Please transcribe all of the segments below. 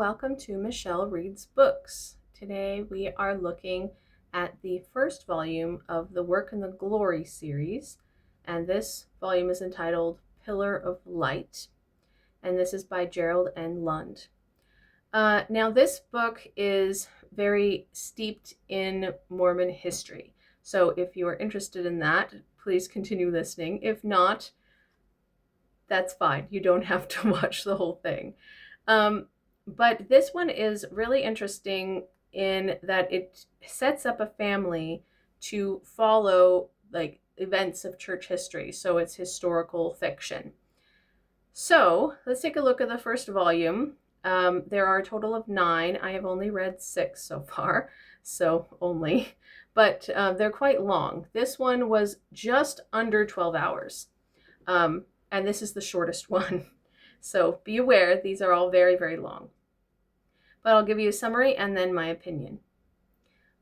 welcome to Michelle Reads Books. Today we are looking at the first volume of the Work and the Glory series, and this volume is entitled Pillar of Light, and this is by Gerald N. Lund. Now this book is very steeped in Mormon history, so if you are interested in that, please continue listening. If not, that's fine. You don't have to watch the whole thing. But this one is really interesting in that it sets up a family to follow like events of church history. So it's historical fiction. So let's take a look at the first volume. There are a total of 9. I have only read 6 so far, so only, but they're quite long. This one was just under 12 hours, and this is the shortest one. So be aware, these are all very, very long. But I'll give you a summary and then my opinion.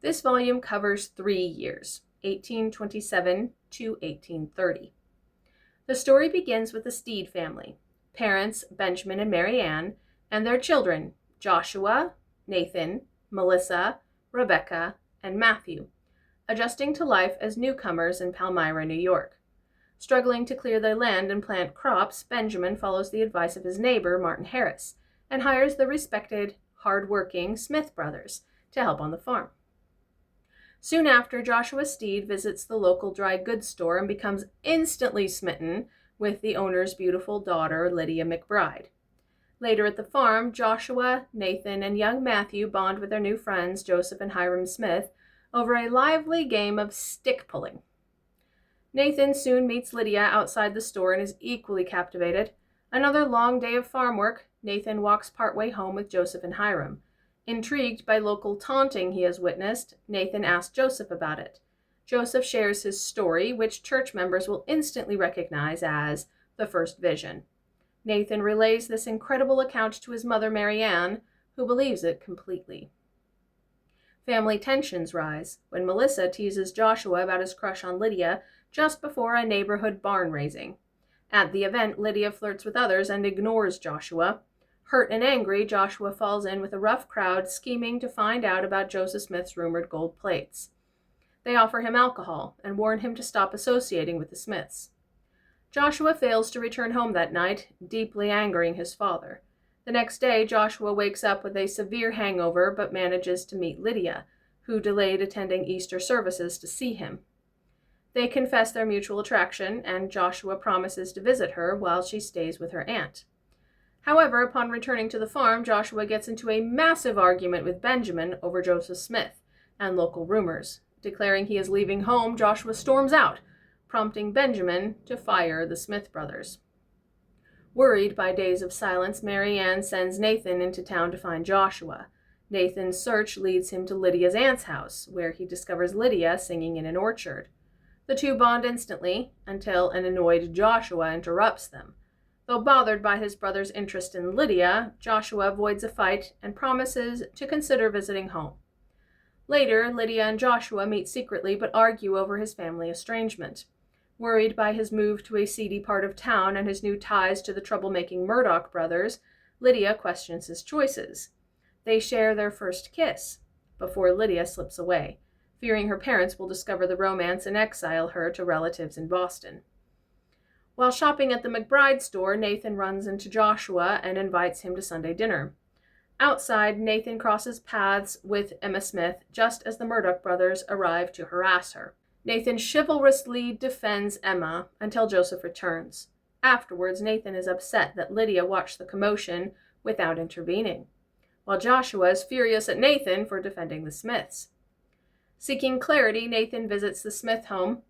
This volume covers 3 years, 1827 to 1830. The story begins with the Steed family, parents Benjamin and Mary Ann, and their children, Joshua, Nathan, Melissa, Rebecca, and Matthew, adjusting to life as newcomers in Palmyra, New York. Struggling to clear their land and plant crops, Benjamin follows the advice of his neighbor, Martin Harris, and hires the respected, hard-working Smith brothers to help on the farm. Soon after, Joshua Steed visits the local dry goods store and becomes instantly smitten with the owner's beautiful daughter, Lydia McBride. Later at the farm, Joshua, Nathan, and young Matthew bond with their new friends, Joseph and Hiram Smith, over a lively game of stick pulling. Nathan soon meets Lydia outside the store and is equally captivated. Another long day of farm work, Nathan walks partway home with Joseph and Hiram. Intrigued by local taunting he has witnessed, Nathan asks Joseph about it. Joseph shares his story, which church members will instantly recognize as the first vision. Nathan relays this incredible account to his mother, Mary Ann, who believes it completely. Family tensions rise when Melissa teases Joshua about his crush on Lydia just before a neighborhood barn raising. At the event, Lydia flirts with others and ignores Joshua. Hurt and angry, Joshua falls in with a rough crowd scheming to find out about Joseph Smith's rumored gold plates. They offer him alcohol and warn him to stop associating with the Smiths. Joshua fails to return home that night, deeply angering his father. The next day, Joshua wakes up with a severe hangover but manages to meet Lydia, who delayed attending Easter services to see him. They confess their mutual attraction, and Joshua promises to visit her while she stays with her aunt. However, upon returning to the farm, Joshua gets into a massive argument with Benjamin over Joseph Smith and local rumors. Declaring he is leaving home, Joshua storms out, prompting Benjamin to fire the Smith brothers. Worried by days of silence, Mary Ann sends Nathan into town to find Joshua. Nathan's search leads him to Lydia's aunt's house, where he discovers Lydia singing in an orchard. The two bond instantly, until an annoyed Joshua interrupts them. Though bothered by his brother's interest in Lydia, Joshua avoids a fight and promises to consider visiting home. Later, Lydia and Joshua meet secretly but argue over his family estrangement. Worried by his move to a seedy part of town and his new ties to the troublemaking Murdoch brothers, Lydia questions his choices. They share their first kiss, before Lydia slips away, fearing her parents will discover the romance and exile her to relatives in Boston. While shopping at the McBride store, Nathan runs into Joshua and invites him to Sunday dinner. Outside, Nathan crosses paths with Emma Smith just as the Murdoch brothers arrive to harass her. Nathan chivalrously defends Emma until Joseph returns. Afterwards, Nathan is upset that Lydia watched the commotion without intervening, while Joshua is furious at Nathan for defending the Smiths. Seeking clarity, Nathan visits the Smith home.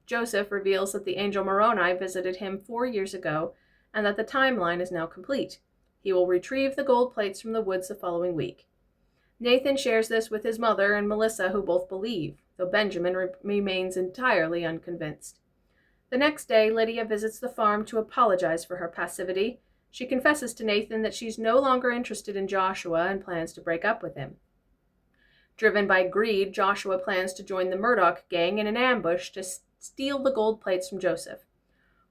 Joseph reveals that the angel Moroni visited him 4 years ago and that the timeline is now complete. He will retrieve the gold plates from the woods the following week. Nathan shares this with his mother and Melissa, who both believe, though Benjamin remains entirely unconvinced. The next day, Lydia visits the farm to apologize for her passivity. She confesses to Nathan that she's no longer interested in Joshua and plans to break up with him. Driven by greed, Joshua plans to join the Murdoch gang in an ambush to steal the gold plates from Joseph.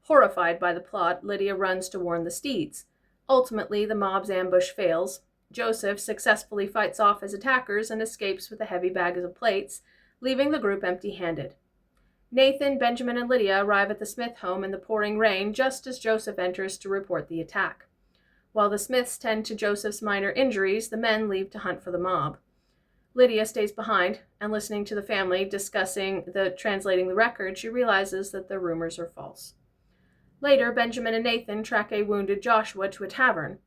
Horrified by the plot, Lydia runs to warn the Steeds. Ultimately, the mob's ambush fails. Joseph successfully fights off his attackers and escapes with a heavy bag of plates, leaving the group empty-handed. Nathan, Benjamin, and Lydia arrive at the Smith home in the pouring rain just as Joseph enters to report the attack. While the Smiths tend to Joseph's minor injuries, the men leave to hunt for the mob. Lydia stays behind, and listening to the family translating the record, she realizes that the rumors are false. Later, Benjamin and Nathan track a wounded Joshua to a tavern.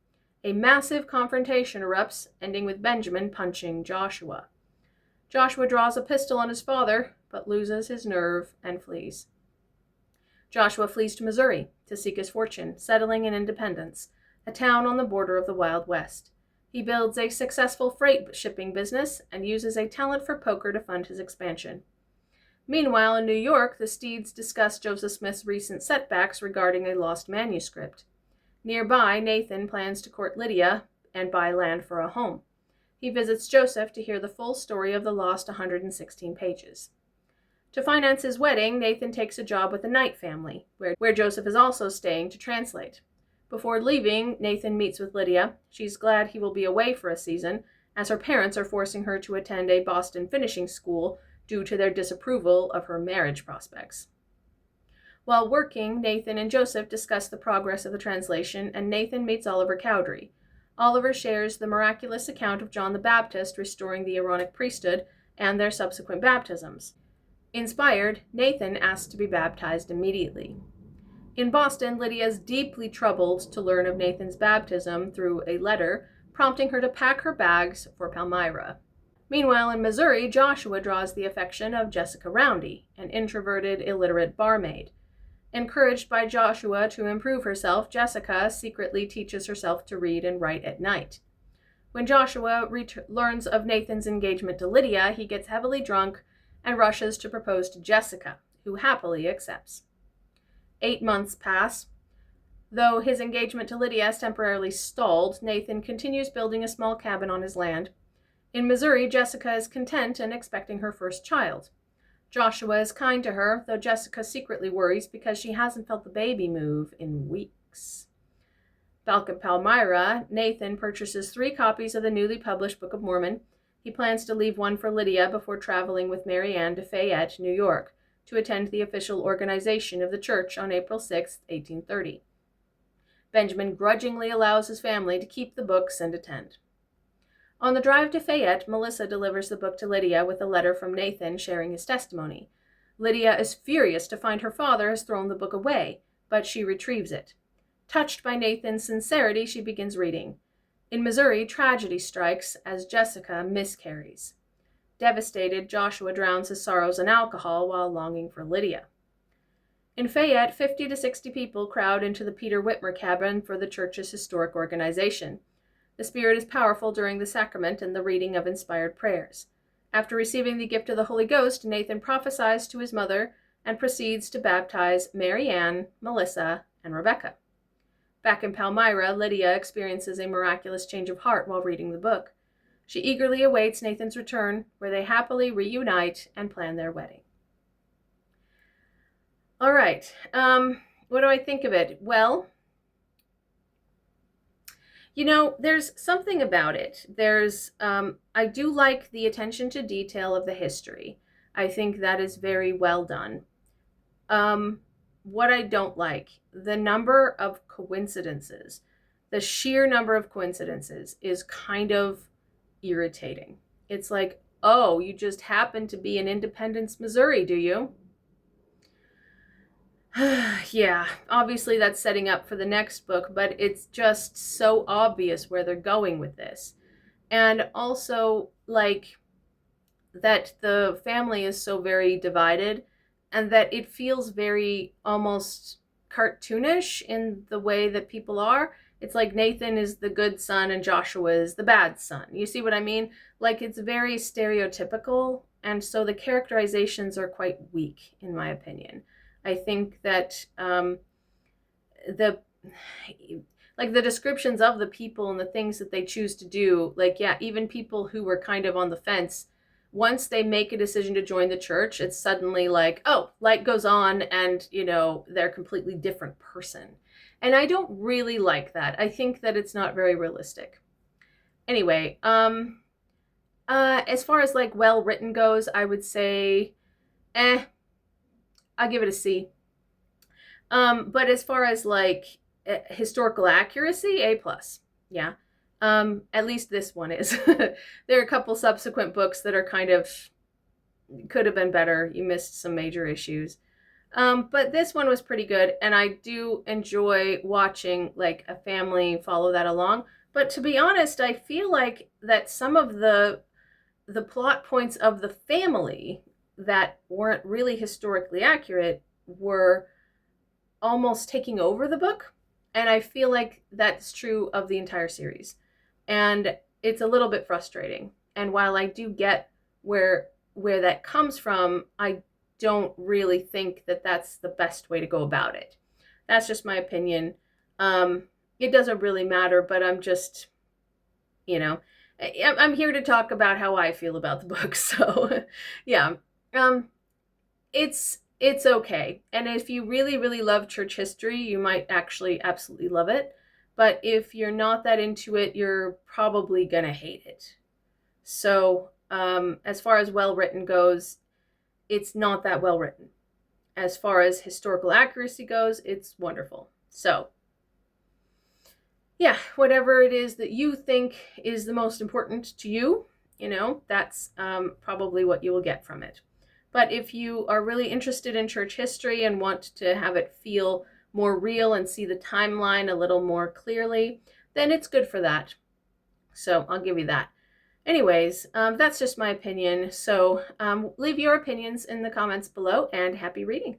A massive confrontation erupts, ending with Benjamin punching Joshua. Joshua draws a pistol on his father, but loses his nerve and flees. Joshua flees to Missouri to seek his fortune, settling in Independence, a town on the border of the Wild West. He builds a successful freight shipping business and uses a talent for poker to fund his expansion. Meanwhile, in New York, the Steeds discuss Joseph Smith's recent setbacks regarding a lost manuscript. Nearby, Nathan plans to court Lydia and buy land for a home. He visits Joseph to hear the full story of the lost 116 pages. To finance his wedding, Nathan takes a job with the Knight family, where Joseph is also staying to translate. Before leaving, Nathan meets with Lydia. She's glad he will be away for a season, as her parents are forcing her to attend a Boston finishing school due to their disapproval of her marriage prospects. While working, Nathan and Joseph discuss the progress of the translation, and Nathan meets Oliver Cowdery. Oliver shares the miraculous account of John the Baptist restoring the Aaronic priesthood and their subsequent baptisms. Inspired, Nathan asks to be baptized immediately. In Boston, Lydia is deeply troubled to learn of Nathan's baptism through a letter, prompting her to pack her bags for Palmyra. Meanwhile, in Missouri, Joshua draws the affection of Jessica Roundy, an introverted, illiterate barmaid. Encouraged by Joshua to improve herself, Jessica secretly teaches herself to read and write at night. When Joshua learns of Nathan's engagement to Lydia, he gets heavily drunk and rushes to propose to Jessica, who happily accepts. 8 months pass. Though his engagement to Lydia has temporarily stalled, Nathan continues building a small cabin on his land. In Missouri, Jessica is content and expecting her first child. Joshua is kind to her, though Jessica secretly worries because she hasn't felt the baby move in weeks. Back at Palmyra, Nathan purchases 3 copies of the newly published Book of Mormon. He plans to leave one for Lydia before traveling with Mary Ann to Fayette, New York, to attend the official organization of the church on April 6, 1830. Benjamin grudgingly allows his family to keep the books and attend. On the drive to Fayette, Melissa delivers the book to Lydia with a letter from Nathan sharing his testimony. Lydia is furious to find her father has thrown the book away, but she retrieves it. Touched by Nathan's sincerity, she begins reading. In Missouri, tragedy strikes as Jessica miscarries. Devastated, Joshua drowns his sorrows in alcohol while longing for Lydia. In Fayette, 50 to 60 people crowd into the Peter Whitmer cabin for the church's historic organization. The Spirit is powerful during the sacrament and the reading of inspired prayers. After receiving the gift of the Holy Ghost, Nathan prophesies to his mother and proceeds to baptize Mary Ann, Melissa, and Rebecca. Back in Palmyra, Lydia experiences a miraculous change of heart while reading the book. She eagerly awaits Nathan's return, where they happily reunite and plan their wedding. All right, what do I think of it? Well, there's something about it. I do like the attention to detail of the history. I think that is very well done. What I don't like, the number of coincidences, the sheer number of coincidences is kind of irritating. It's like, oh, you just happen to be in Independence, Missouri, do you? Yeah, obviously that's setting up for the next book, but it's just so obvious where they're going with this. And also, like, that the family is so very divided and that it feels very almost cartoonish in the way that people are. It's like Nathan is the good son and Joshua is the bad son. You see what I mean? Like, it's very stereotypical, and so the characterizations are quite weak, in my opinion. I think that the descriptions of the people and the things that they choose to do, even people who were kind of on the fence, once they make a decision to join the church, it's suddenly like, oh, light goes on and, they're a completely different person. And I don't really like that. I think that it's not very realistic. Anyway, as far as like well written goes, I would say, I'll give it a C. But as far as like historical accuracy, A plus. Yeah. At least this one is. There are a couple subsequent books that are kind of could have been better. You missed some major issues. But this one was pretty good, and I do enjoy watching like a family follow that along. But to be honest, I feel like that some of the plot points of the family that weren't really historically accurate were almost taking over the book. And I feel like that's true of the entire series. And it's a little bit frustrating. And while I do get where that comes from, I don't really think that that's the best way to go about it. That's just my opinion. It doesn't really matter, but I'm just, you know, I'm here to talk about how I feel about the book. So, yeah, um, it's okay. And if you really, really love church history, you might actually absolutely love it. But if you're not that into it, you're probably gonna hate it. So, as far as well written goes, it's not that well written. As far as historical accuracy goes, it's wonderful. So, yeah, whatever it is that you think is the most important to you, that's probably what you will get from it. But if you are really interested in church history and want to have it feel more real and see the timeline a little more clearly, then it's good for that. So I'll give you that. Anyways, that's just my opinion. So leave your opinions in the comments below, and happy reading.